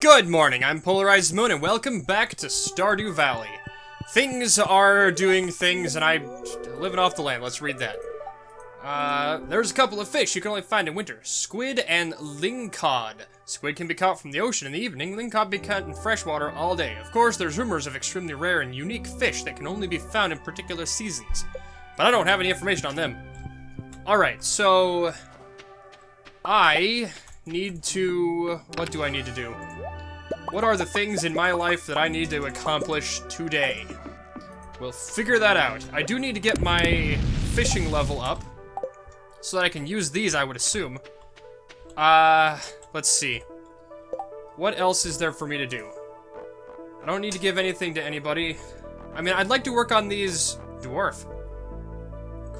Good morning, I'm PolarizedMoon, and welcome back to Stardew Valley. Things are doing things, and I'm living off the land. Let's read that. There's a couple of fish you can only find in winter. Squid and lingcod. Squid can be caught from the ocean in the evening. Lingcod be caught in freshwater all day. Of course, there's rumors of extremely rare and unique fish that can only be found in particular seasons. But I don't have any information on them. Alright, so... I need to... What do I need to do? What are the things in my life that I need to accomplish today? We'll figure that out. I do need to get my fishing level up, so that I can use these, I would assume. Let's see. What else is there for me to do? I don't need to give anything to anybody. I mean, I'd like to work on these... Dwarf.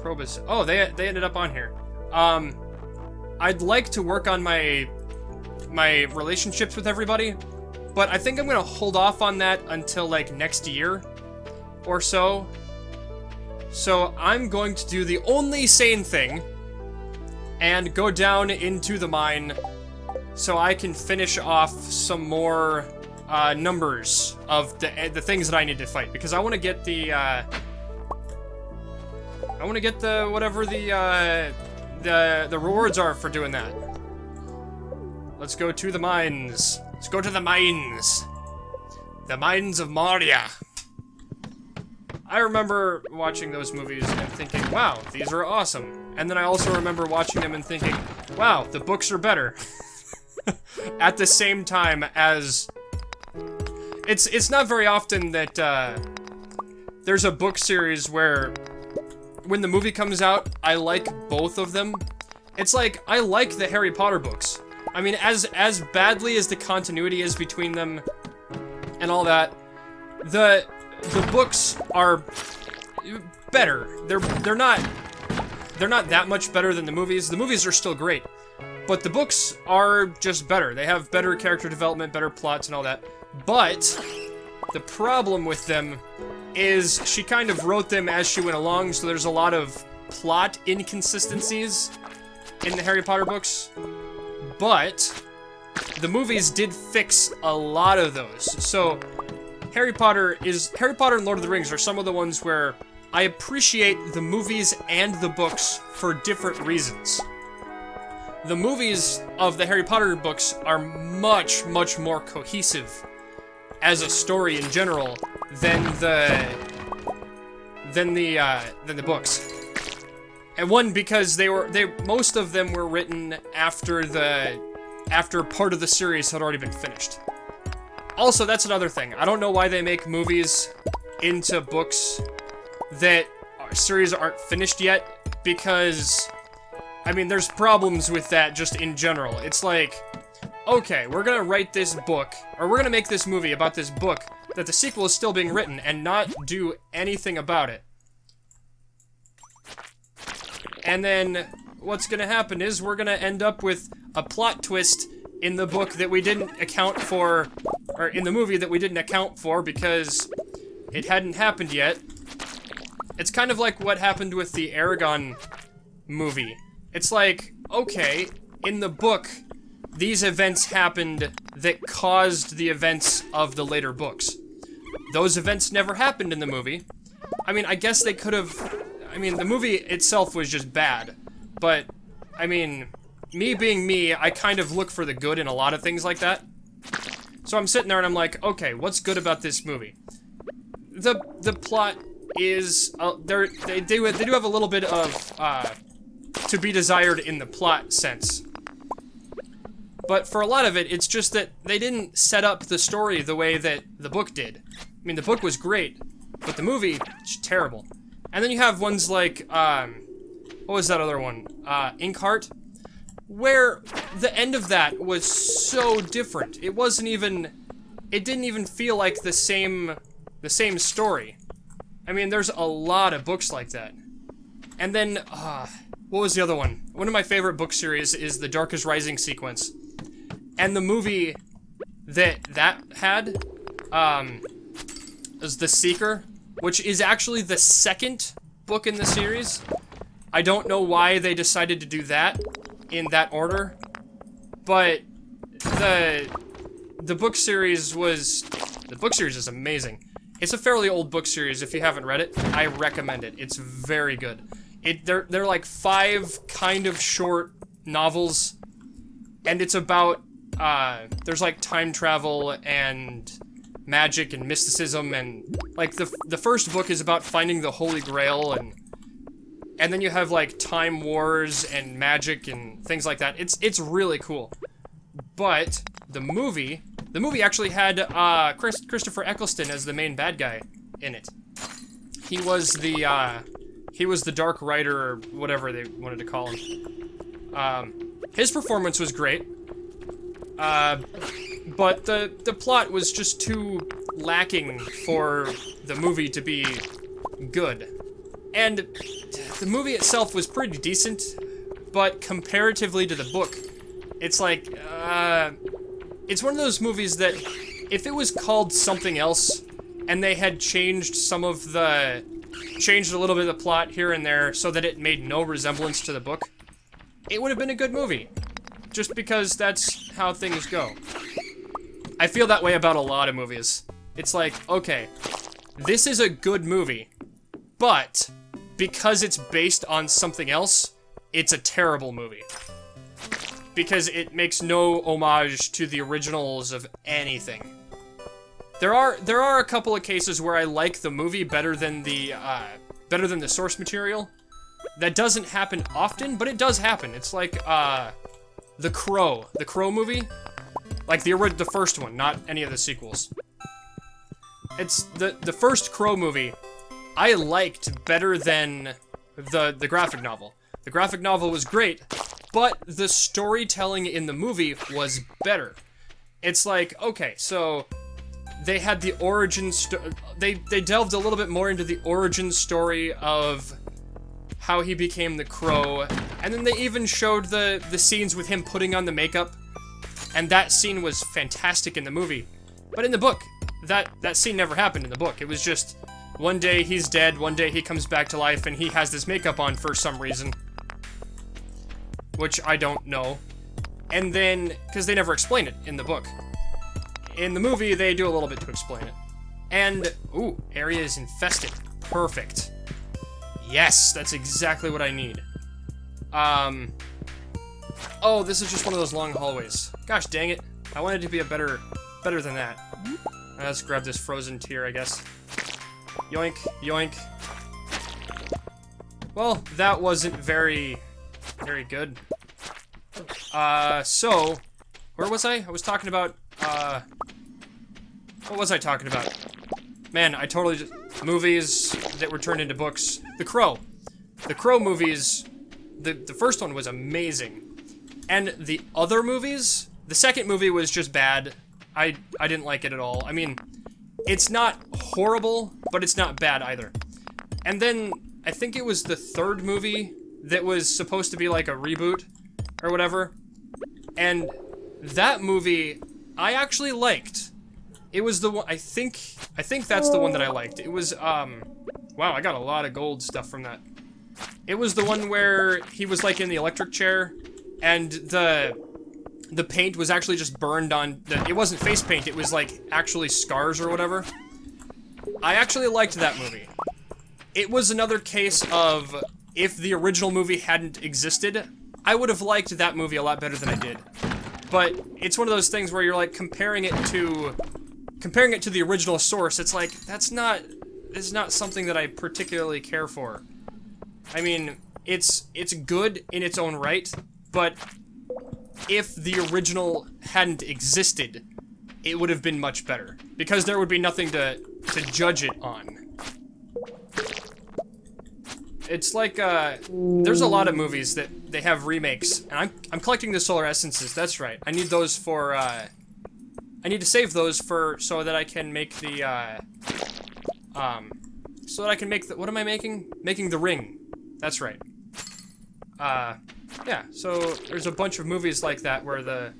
Krobus. Oh, they ended up on here. I'd like to work on my relationships with everybody, but I think I'm gonna hold off on that until, like, next year or so. So I'm going to do the only sane thing and go down into the mine so I can finish off some more numbers of the things that I need to fight, because I want to get the whatever the rewards are for doing that. Let's go to the mines. Let's go to the mines. The mines of Moria. I remember watching those movies and thinking, wow, these are awesome. And then I also remember watching them and thinking, wow, the books are better. At the same time as... It's not very often that there's a book series where when the movie comes out, I like both of them. It's like, I like the Harry Potter books. I mean, as badly as the continuity is between them and all that, the books are better. They're not that much better than the movies. The movies are still great, but the books are just better. They have better character development, better plots, and all that. But the problem with them is she kind of wrote them as she went along, so there's a lot of plot inconsistencies in the Harry Potter books. But the movies did fix a lot of those. So Harry Potter and Lord of the Rings are some of the ones where I appreciate the movies and the books for different reasons. The movies of the Harry Potter books are much, much more cohesive as a story in general than the books. And one, because most of them were written after part of the series had already been finished. Also, that's another thing. I don't know why they make movies into books that series aren't finished yet, because, I mean, there's problems with that just in general. It's like, okay, we're gonna write this book, or we're gonna make this movie about this book that the sequel is still being written and not do anything about it. And then what's gonna happen is we're gonna end up with a plot twist in the book that we didn't account for, or in the movie that we didn't account for because it hadn't happened yet. It's kind of like what happened with the Aragon movie. It's like, okay, in the book, these events happened that caused the events of the later books. Those events never happened in the movie. I mean, I guess they could have... I mean, the movie itself was just bad, but, I mean, me being me, I kind of look for the good in a lot of things like that. So I'm sitting there and I'm like, okay, what's good about this movie? The plot is, they do have a little bit of, to be desired in the plot sense. But for a lot of it, it's just that they didn't set up the story the way that the book did. I mean, the book was great, but the movie is terrible. And then you have ones like, what was that other one? Inkheart? Where the end of that was so different. It didn't even feel like the same story. I mean, there's a lot of books like that. And then, what was the other one? One of my favorite book series is the Darkest Rising sequence. And the movie that had, was The Seeker, which is actually the second book in the series. I don't know why they decided to do that in that order, but the book series is amazing. It's a fairly old book series. If you haven't read it, I recommend it. It's very good. They're like 5 kind of short novels, and it's about, there's like time travel and magic and mysticism, and like the first book is about finding the Holy Grail, and then you have like time wars and magic and things like that. It's really cool. But the movie actually had Christopher Eccleston as the main bad guy in it. He was the Dark Rider, or whatever they wanted to call him. His performance was great, but the plot was just too lacking for the movie to be good. And the movie itself was pretty decent, but comparatively to the book, it's like, it's one of those movies that, if it was called something else, and they had changed a little bit of the plot here and there so that it made no resemblance to the book, it would have been a good movie. Just because that's how things go. I feel that way about a lot of movies. It's like, okay, this is a good movie, but because it's based on something else, it's a terrible movie. Because it makes no homage to the originals of anything. There are a couple of cases where I like the movie better than the source material. That doesn't happen often, but it does happen. It's like the Crow movie, like the first one, not any of the sequels. It's the first Crow movie I liked better than the graphic novel. The graphic novel was great, but the storytelling in the movie was better. It's like, okay, so they had the origin they delved a little bit more into the origin story of how he became the Crow, and then they even showed the scenes with him putting on the makeup, and that scene was fantastic in the movie. But in the book, that scene never happened in the book. It was just, one day he's dead, one day he comes back to life, and he has this makeup on for some reason. Which I don't know. And then, because they never explain it in the book. In the movie, they do a little bit to explain it. And, ooh, area is infested. Perfect. Yes, that's exactly what I need. Oh, this is just one of those long hallways. Gosh dang it. I wanted it to be better than that. Let's grab this frozen tear, I guess. Yoink, yoink. Well, that wasn't very good. So, where was I? I was talking about, what was I talking about? Man, I totally just, movies that were turned into books. The Crow. The Crow movies, the first one was amazing. And the other movies, the second movie was just bad. I didn't like it at all. I mean, it's not horrible, but it's not bad either. And then, I think it was the third movie that was supposed to be like a reboot, or whatever. And that movie, I actually liked. It was the one, I think that's the one that I liked. It was, wow, I got a lot of gold stuff from that. It was the one where he was like in the electric chair, and the paint was actually just burned on, it wasn't face paint, it was like actually scars or whatever. I actually liked that movie. It was another case of, if the original movie hadn't existed, I would have liked that movie a lot better than I did. But it's one of those things where you're like comparing it to the original source. It's like, it's not something that I particularly care for. I mean, it's good in its own right, but if the original hadn't existed, it would have been much better, because there would be nothing to judge it on. It's like, there's a lot of movies that they have remakes, and I'm collecting the solar essences, that's right. I need those for, I need to save those so that I can make the, so that I can make the, what am I making? Making the ring. That's right. Yeah, so there's a bunch of movies like that where the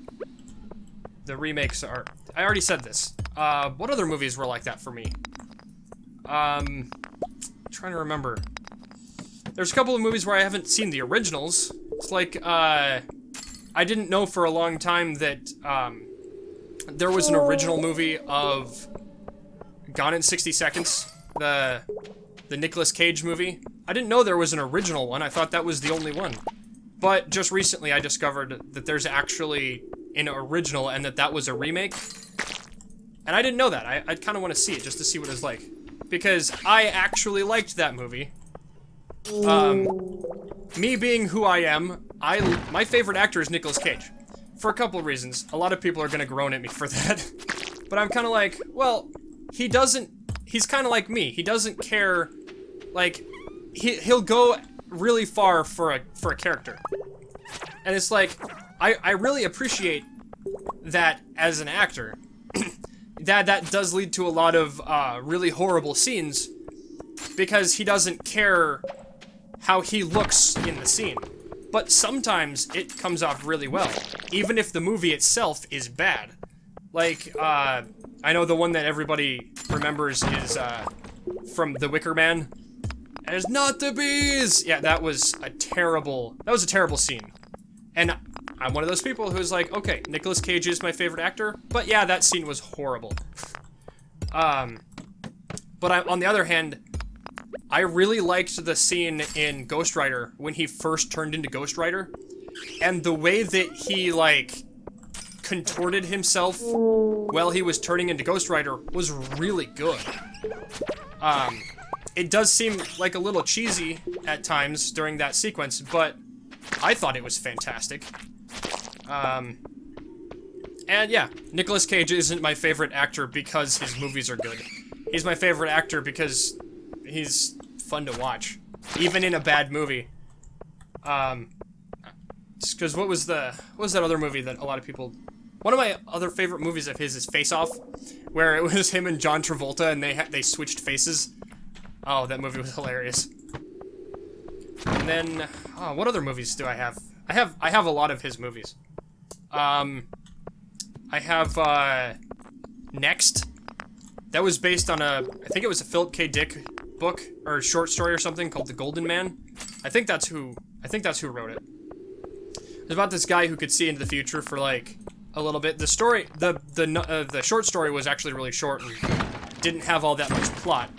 remakes are, I already said this. What other movies were like that for me? Trying to remember. There's a couple of movies where I haven't seen the originals. It's like, I didn't know for a long time that, there was an original movie of Gone in 60 Seconds, the Nicolas Cage movie. I didn't know there was an original one. I thought that was the only one. But just recently I discovered that there's actually an original and that was a remake. And I didn't know that. I kind of want to see it just to see what it's like. Because I actually liked that movie. Me being who I am, my favorite actor is Nicolas Cage. For a couple of reasons. A lot of people are gonna groan at me for that. But I'm kind of like, well, he's kind of like me. He doesn't care, like, he'll go really far for a character. And it's like, I really appreciate that as an actor. that does lead to a lot of really horrible scenes because he doesn't care how he looks in the scene. But sometimes it comes off really well, even if the movie itself is bad. Like, I know the one that everybody remembers is from The Wicker Man. And it's not the bees! Yeah, that was a terrible scene. And I'm one of those people who's like, okay, Nicolas Cage is my favorite actor, but yeah, that scene was horrible. But on the other hand, I really liked the scene in Ghost Rider when he first turned into Ghost Rider. And the way that he, like, contorted himself while he was turning into Ghost Rider was really good. It does seem like a little cheesy at times during that sequence, but I thought it was fantastic. And yeah, Nicolas Cage isn't my favorite actor because his movies are good. He's my favorite actor because he's fun to watch, even in a bad movie. Because what was that other movie that a lot of people... One of my other favorite movies of his is Face Off, where it was him and John Travolta and they switched faces. Oh, that movie was hilarious. And then, oh, what other movies do I have? I have a lot of his movies. I have, Next. That was based on I think it was a Philip K. Dick book, or short story or something called The Golden Man. I think that's who wrote it. It's about this guy who could see into the future for, like, a little bit. The story, the short story was actually really short and didn't have all that much plot.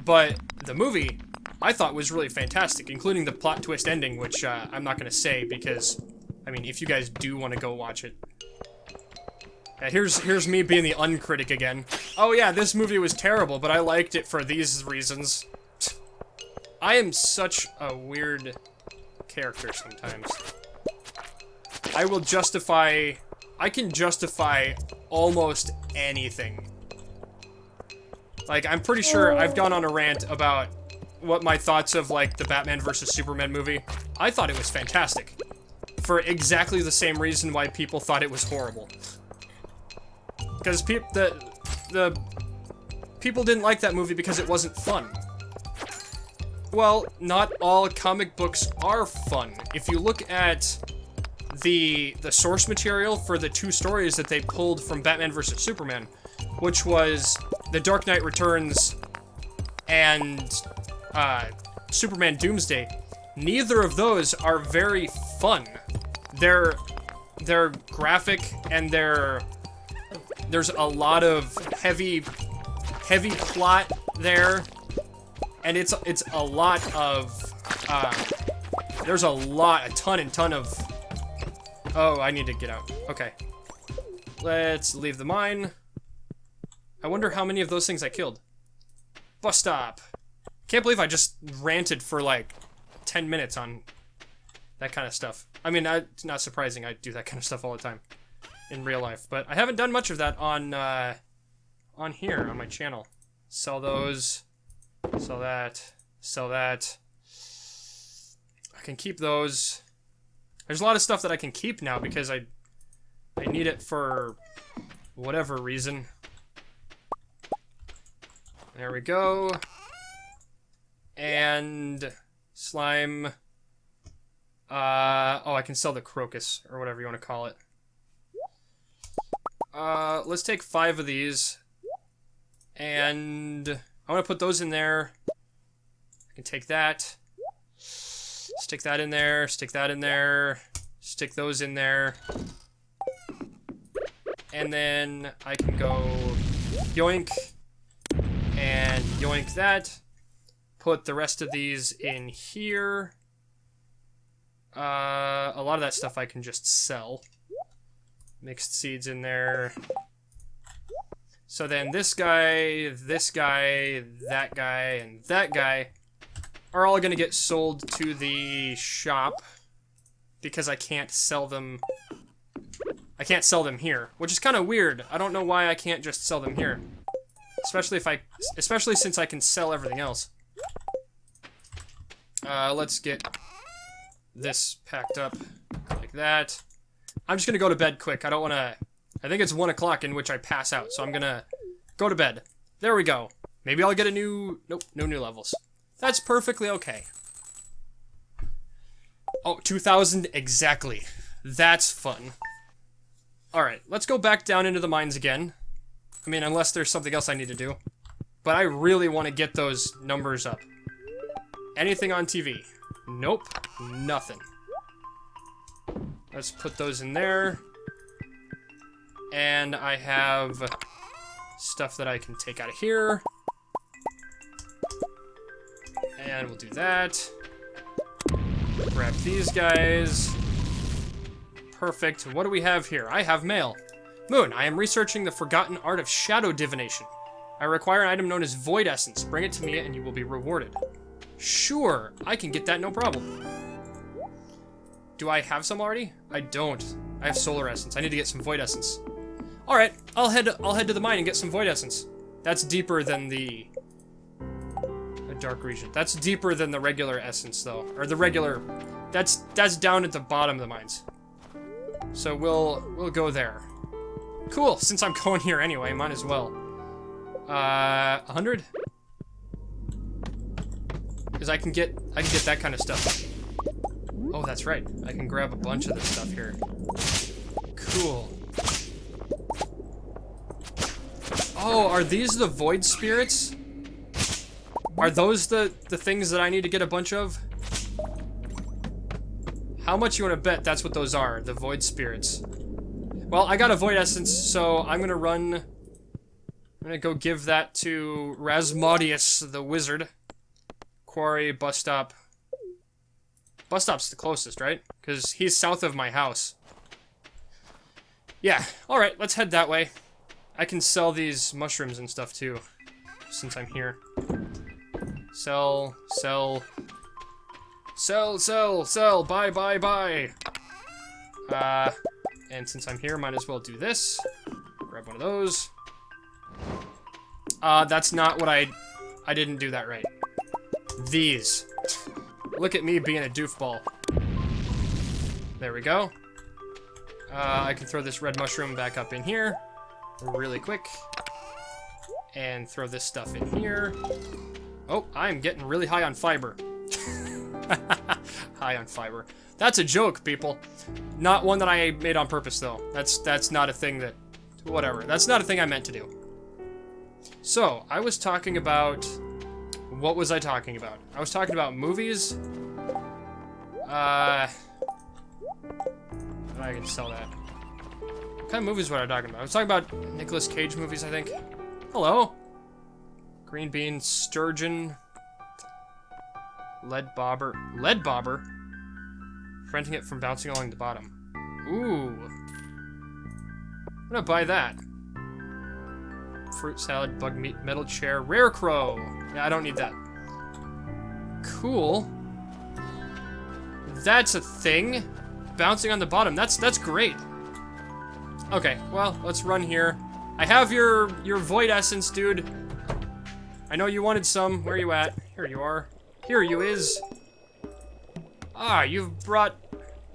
But the movie, I thought was really fantastic, including the plot twist ending, which I'm not going to say because, I mean, if you guys do want to go watch it. Here's me being the uncritic again. Oh yeah, this movie was terrible, but I liked it for these reasons. I am such a weird character sometimes. I can justify almost anything. Like, I'm pretty sure I've gone on a rant about what my thoughts of, like, the Batman vs. Superman movie. I thought it was fantastic. For exactly the same reason why people thought it was horrible. Because the people didn't like that movie because it wasn't fun. Well, not all comic books are fun. If you look at the source material for the two stories that they pulled from Batman vs. Superman, which was The Dark Knight Returns and Superman Doomsday, neither of those are very fun. They're graphic and there's a lot of heavy plot there, and it's a lot of there's a ton of. Oh, I need to get out. Okay, let's leave the mine. I wonder how many of those things I killed. Bus stop. Can't believe I just ranted for like 10 minutes on that kind of stuff. I mean, it's not surprising. I do that kind of stuff all the time in real life, but I haven't done much of that on here on my channel. Sell those. Sell that. Sell that. I can keep those. There's a lot of stuff that I can keep now because I need it for whatever reason. There we go. And slime. Oh, I can sell the crocus or whatever you want to call it. Let's take 5 of these. And I want to put those in there. I can take that. Stick that in there, stick that in there, stick those in there. and then I can go yoink and yoink that. Put the rest of these in here. A lot of that stuff I can just sell. Mixed seeds in there. So then this guy, that guy, and that guy are all gonna get sold to the shop because I can't sell them. I can't sell them here, which is kind of weird. I don't know why I can't just sell them here, especially since I can sell everything else. Let's get this packed up like that. I'm just gonna go to bed quick. I don't wanna... I think it's 1 o'clock in which I pass out, so I'm gonna go to bed. There we go. Maybe I'll get a new... Nope, no new levels. That's perfectly okay. Oh, 2,000 exactly. That's fun. Alright, let's go back down into the mines again. I mean, unless there's something else I need to do. But I really want to get those numbers up. Anything on TV? Nope, nothing. Let's put those in there. And I have stuff that I can take out of here. And we'll do that. Grab these guys. Perfect. What do we have here? I have mail. Moon, I am researching the forgotten art of shadow divination. I require an item known as Void Essence. Bring it to me and you will be rewarded. Sure, I can get that, no problem. Do I have some already? I don't. I have Solar Essence. I need to get some Void Essence. Alright, I'll head to the mine and get some Void Essence. That's deeper than the... A dark region. That's deeper than the regular essence, though. Or the regular... That's down at the bottom of the mines. So we'll go there. Cool, since I'm going here anyway, might as well. 100? Because I can get that kind of stuff. Oh, that's right. I can grab a bunch of this stuff here. Cool. Oh, are these the void spirits? Are those the things that I need to get a bunch of? How much you want to bet that's what those are, the void spirits? Well, I got a void essence, so I'm gonna go give that to Rasmodius, the wizard. Quarry, bus stop. Bus stop's the closest, right? Because he's south of my house. Yeah, alright, let's head that way. I can sell these mushrooms and stuff too, since I'm here. Sell, sell. Sell, sell, sell, buy, buy, buy. And since I'm here, might as well do this. Grab one of those. That's not what I didn't do that right. These. Look at me being a doofball. There we go. I can throw this red mushroom back up in here really quick. And throw this stuff in here. Oh, I'm getting really high on fiber. High on fiber. That's a joke, people. Not one that I made on purpose, though. That's not a thing that... Whatever. That's not a thing I meant to do. So, I was talking about... What was I talking about? I was talking about movies. I can sell that. What kind of movies were I talking about? I was talking about Nicolas Cage movies, I think. Hello. Green bean, sturgeon. Lead bobber. Lead bobber? Preventing it from bouncing along the bottom. Ooh. I'm gonna buy that. Fruit salad, bug meat, metal chair, rare crow. Yeah, I don't need that. Cool. That's a thing. Bouncing on the bottom. That's great. Okay, well, let's run here. I have your void essence, dude. I know you wanted some. Where are you at? Here you are. Here you is. Ah, you've brought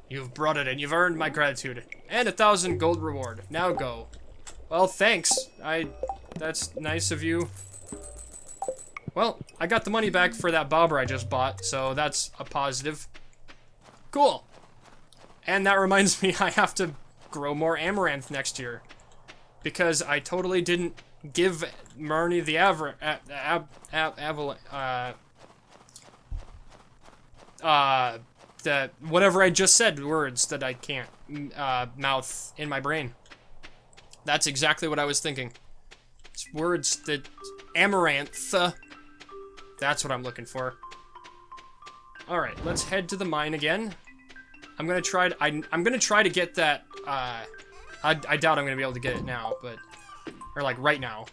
it and you've earned my gratitude. And 1,000 gold reward. Now go. Well, thanks. That's nice of you. Well, I got the money back for that bobber I just bought, so that's a positive. Cool. And that reminds me I have to grow more amaranth next year. Because I totally didn't give Marnie the whatever I just said, words that I can't mouth in my brain. That's exactly what I was thinking. It's words that... Amaranth. That's what I'm looking for. Alright, let's head to the mine again. I'm gonna try to get that, I doubt I'm gonna be able to get it now, but... Or, like, right now.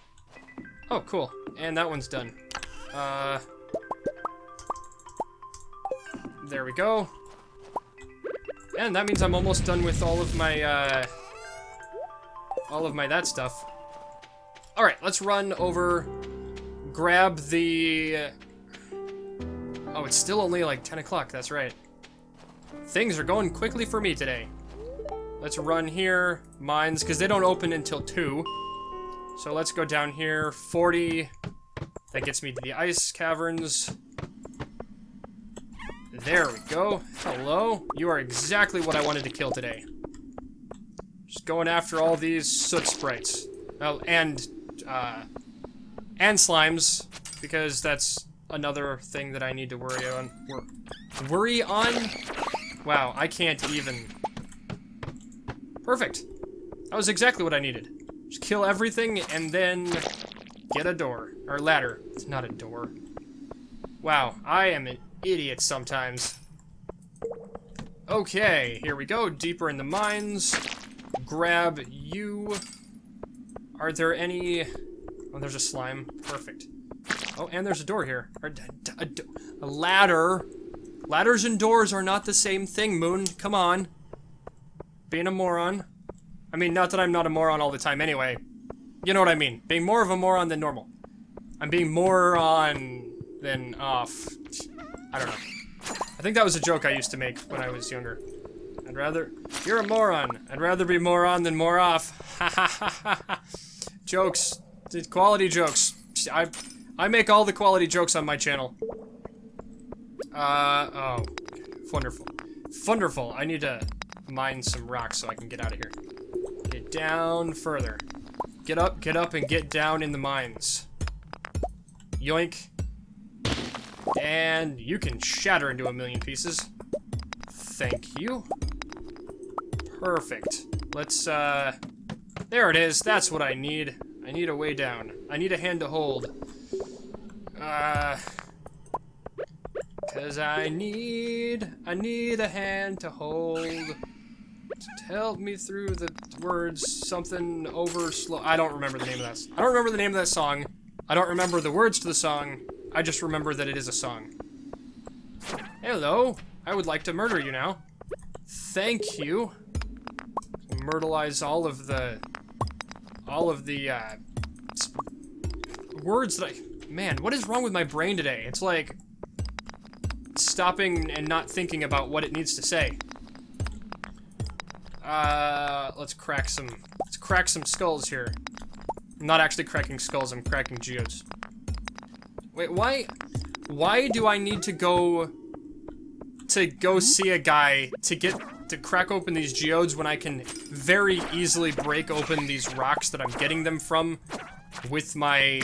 Oh, cool. And that one's done. There we go. And that means I'm almost done with all of my that stuff. Alright, let's run over, grab the... Oh, it's still only like 10 o'clock, that's right. Things are going quickly for me today. Let's run here, mines, because they don't open until 2. So let's go down here, 40. That gets me to the ice caverns. There we go. Hello. You are exactly what I wanted to kill today. Just going after all these soot sprites. Oh, and slimes, because that's another thing that I need to worry on. Worry on? Wow, I can't even. Perfect. That was exactly what I needed. Just kill everything and then get a door. Or ladder. It's not a door. Wow, I am an idiot sometimes. Okay, here we go. Deeper in the mines. Grab you. Are there any... Oh, there's a slime. Perfect. Oh, and there's a door here. A ladder. Ladders and doors are not the same thing, Moon. Come on. Being a moron. I mean, not that I'm not a moron all the time anyway. You know what I mean. Being more of a moron than normal. I'm being more on than off. I don't know. I think that was a joke I used to make when I was younger. I'd rather... You're a moron. I'd rather be more on than more off. Ha ha ha ha ha. Jokes. Quality jokes. I make all the quality jokes on my channel. Oh. Wonderful. Wonderful. I need to mine some rocks so I can get out of here. Get down further. Get up, and get down in the mines. Yoink. And you can shatter into a million pieces. Thank you. Perfect. Let's, there it is. That's what I need. I need a way down. I need a hand to hold. Cause I need a hand to hold. To help me through the words, something over slow. I don't remember the name of that. I don't remember the name of that song. I don't remember the words to the song. I just remember that it is a song. Hello. I would like to murder you now. Thank you. Myrtleize all of the words that I... Man, what is wrong with my brain today? It's like stopping and not thinking about what it needs to say. Let's crack some skulls here. I'm not actually cracking skulls, I'm cracking geodes. Wait, why do I need to go see a guy to crack open these geodes when I can very easily break open these rocks that I'm getting them from with my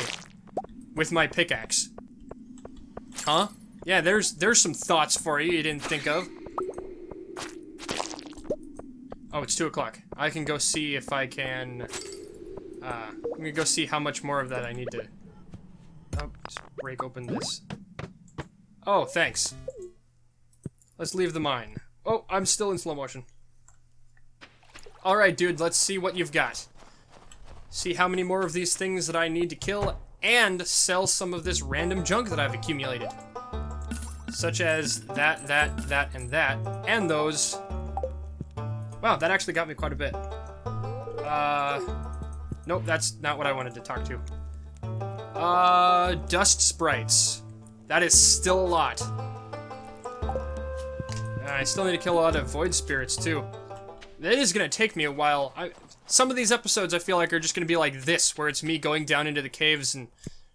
pickaxe? Huh? Yeah, there's some thoughts for you didn't think of. Oh, it's 2 o'clock. I can go see if I can, I'm gonna go see how much more of that I need to... Oh, just break open this. Oh, thanks. Let's leave the mine. Oh, I'm still in slow motion. Alright, dude, let's see what you've got. See how many more of these things that I need to kill, and sell some of this random junk that I've accumulated. Such as that, and that, and those... Wow, that actually got me quite a bit. Nope, that's not what I wanted to talk to. Dust sprites. That is still a lot. I still need to kill a lot of void spirits, too. It is gonna take me a while. Some of these episodes I feel like are just gonna be like this, where it's me going down into the caves and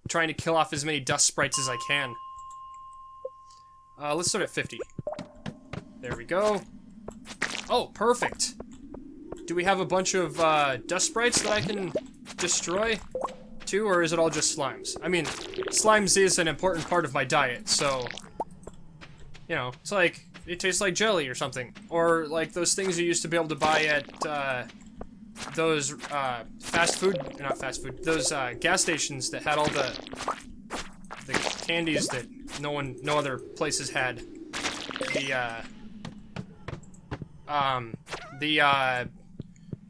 trying to kill off as many dust sprites as I can. Let's start at 50. There we go. Oh, perfect. Do we have a bunch of dust sprites that I can destroy too, or is it all just slimes? I mean, slimes is an important part of my diet, so... You know, it's like, it tastes like jelly or something. Or like those things you used to be able to buy at those not fast food, those gas stations that had all the candies that no other places had.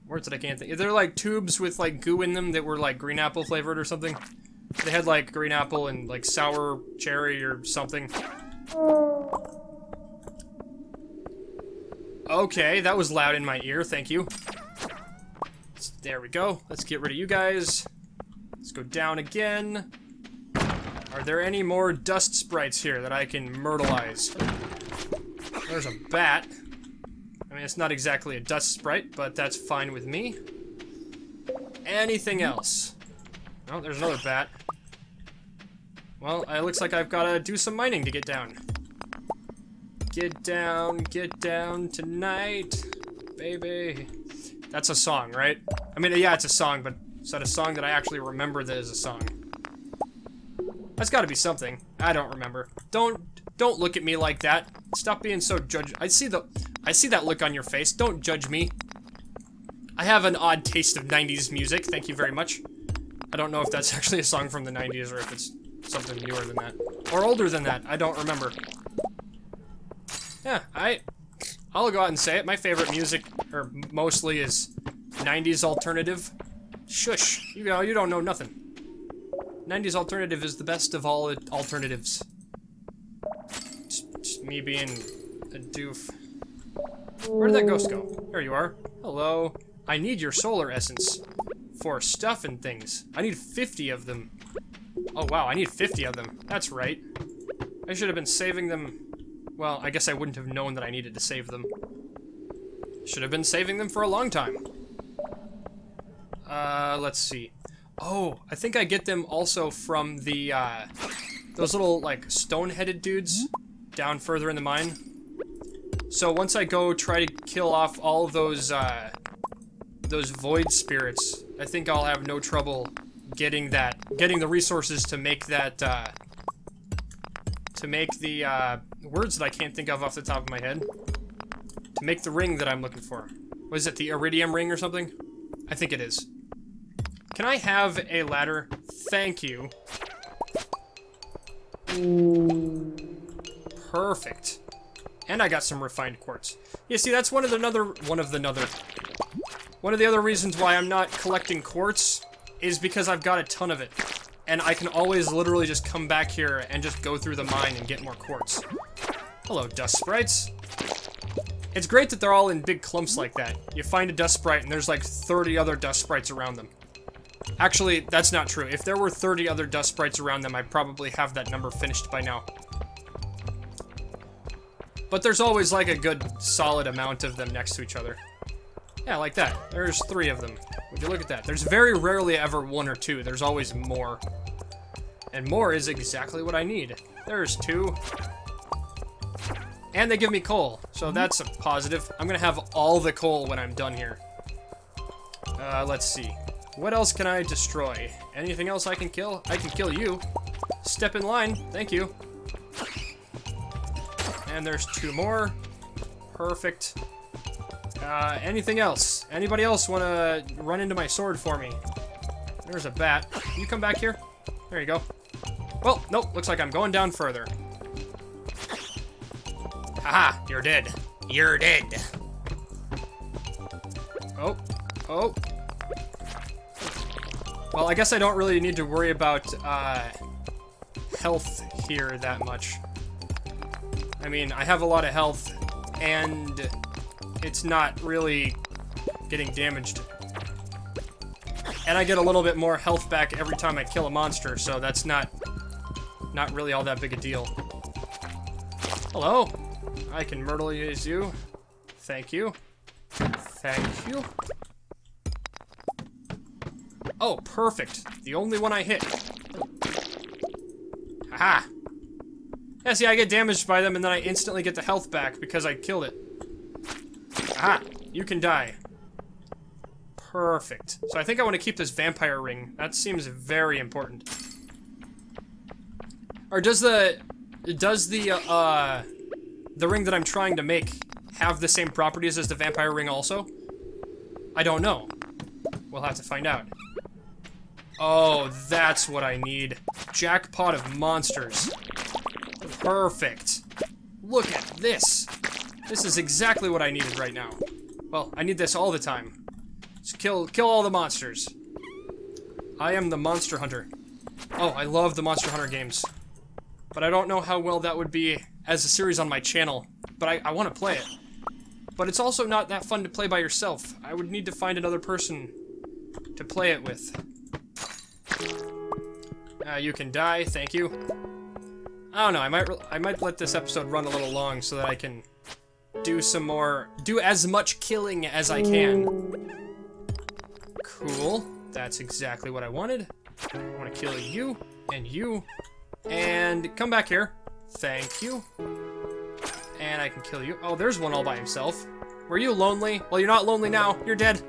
Words that I can't think. They're like tubes with like goo in them that were like green apple flavored or something. They had like green apple and like sour cherry or something. Okay, that was loud in my ear, thank you. There we go. Let's get rid of you guys. Let's go down again. Are there any more dust sprites here that I can myrtleize? There's a bat. I mean, it's not exactly a dust sprite, but that's fine with me. Anything else? Oh, there's another bat. Well, it looks like I've got to do some mining to get down. Get down tonight, baby. That's a song, right? I mean, yeah, it's a song, but is that a song that I actually remember that is a song? That's gotta be something. I don't remember. Don't look at me like that. Stop being so judge. I see that look on your face. Don't judge me. I have an odd taste of 90s music. Thank you very much. I don't know if that's actually a song from the 90s or if it's something newer than that. Or older than that. I don't remember. Yeah, I'll go out and say it. My favorite music, or mostly, is 90s alternative. Shush. You don't know nothing. 90s alternative is the best of all alternatives. Just me being a doof. Where did that ghost go? There you are. Hello. I need your solar essence for stuff and things. I need 50 of them. Oh wow, I need 50 of them. That's right. I should have been saving them. Well, I guess I wouldn't have known that I needed to save them. Should have been saving them for a long time. Let's see. Oh, I think I get them also from the, those little, like, stone-headed dudes down further in the mine. So once I go try to kill off all of those void spirits, I think I'll have no trouble getting the resources to make that, to make the, words that I can't think of off the top of my head. To make the ring that I'm looking for. What is it, the iridium ring or something? I think it is. Can I have a ladder? Thank you. Perfect. And I got some refined quartz. Yeah, see, that's one of the other reasons why I'm not collecting quartz is because I've got a ton of it. And I can always literally just come back here and just go through the mine and get more quartz. Hello, dust sprites. It's great that they're all in big clumps like that. You find a dust sprite and there's like 30 other dust sprites around them. Actually, that's not true. If there were 30 other dust sprites around them, I'd probably have that number finished by now. But there's always like a good solid amount of them next to each other. Yeah, like that. There's 3 of them. Would you look at that? There's very rarely ever 1 or 2. There's always more. And more is exactly what I need. There's 2. And they give me coal, so that's a positive. I'm gonna have all the coal when I'm done here. Let's see. What else can I destroy? Anything else I can kill? I can kill you. Step in line. Thank you. And there's 2 more. Perfect. Anything else? Anybody else want to run into my sword for me? There's a bat. Can you come back here? There you go. Well, nope. Looks like I'm going down further. Haha, you're dead. You're dead. Oh. Oh. Well, I guess I don't really need to worry about, health here that much. I mean, I have a lot of health, and it's not really getting damaged. And I get a little bit more health back every time I kill a monster, so that's not really all that big a deal. Hello. I can myrtleize you. Thank you. Thank you. Oh, perfect. The only one I hit. Haha. Yeah, see, I get damaged by them and then I instantly get the health back because I killed it. Aha. You can die. Perfect. So I think I want to keep this vampire ring. That seems very important. Or does the ring that I'm trying to make have the same properties as the vampire ring also? I don't know. We'll have to find out. Oh, that's what I need. Jackpot of monsters. Perfect. Look at this. This is exactly what I needed right now. Well, I need this all the time. Just kill all the monsters. I am the monster hunter. Oh, I love the Monster Hunter games. But I don't know how well that would be as a series on my channel. But I want to play it. But it's also not that fun to play by yourself. I would need to find another person to play it with. You can die, thank you. I don't know, I might let this episode run a little long so that I can do as much killing as I can. Cool, that's exactly what I wanted. I want to kill you, and come back here. Thank you. And I can kill you. Oh, there's one all by himself. Were you lonely? Well, you're not lonely now. You're dead.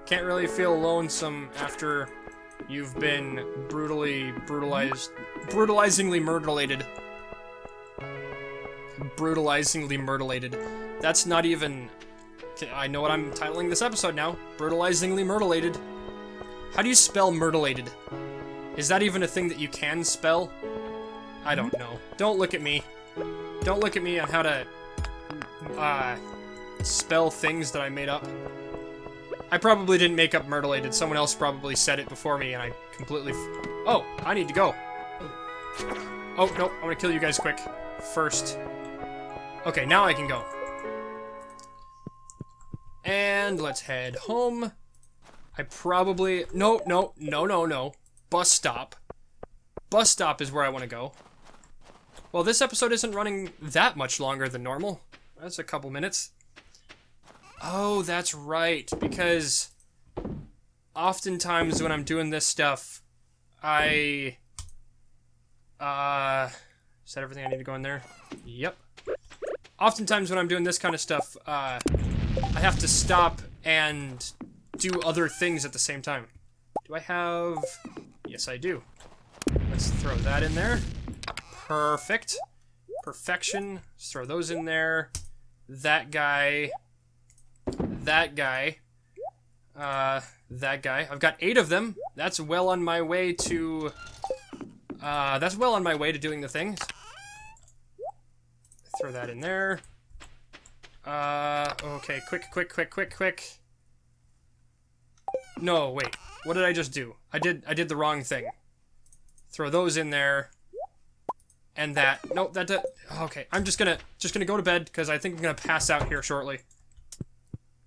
Can't really feel lonesome after you've been brutalizingly murdilated. Brutalizingly murdilated. That's not even... I know what I'm titling this episode now. Brutalizingly murdilated. How do you spell murdilated? Is that even a thing that you can spell? I don't know. Don't look at me. Don't look at me on how to spell things that I made up. I probably didn't make up murdilated. Someone else probably said it before me, and I completely... Oh, I need to go. Oh, no, I'm gonna kill you guys quick. First. Okay, now I can go. And let's head home. I probably... No. Bus stop. Bus stop is where I want to go. Well, this episode isn't running that much longer than normal. That's a couple minutes. Oh, that's right, because oftentimes when I'm doing this stuff, is that everything I need to go in there? Yep. Oftentimes when I'm doing this kind of stuff, I have to stop and do other things at the same time. Do I have... Yes, I do. Let's throw that in there. Perfect. Perfection. Let's throw those in there. That guy. That guy. That guy. I've got 8 of them. That's well on my way to... doing the things. Throw that in there. Okay, quick. No, wait. What did I just do? I did the wrong thing. Throw those in there. And that. Nope, that. Okay, I'm just gonna go to bed because I think I'm gonna pass out here shortly.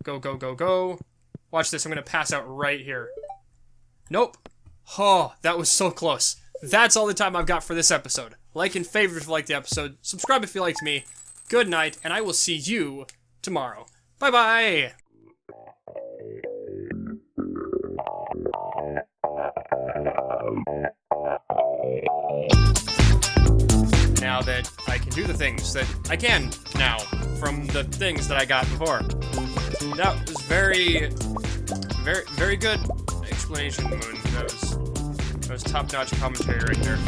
Go. Watch this. I'm gonna pass out right here. Nope. Oh, that was so close. That's all the time I've got for this episode. Like and favorite if you liked the episode. Subscribe if you liked me. Good night, and I will see you tomorrow. Bye-bye! Now that I can do the things that I can now from the things that I got before. That was very good explanation, Moon. That was top-notch commentary right there.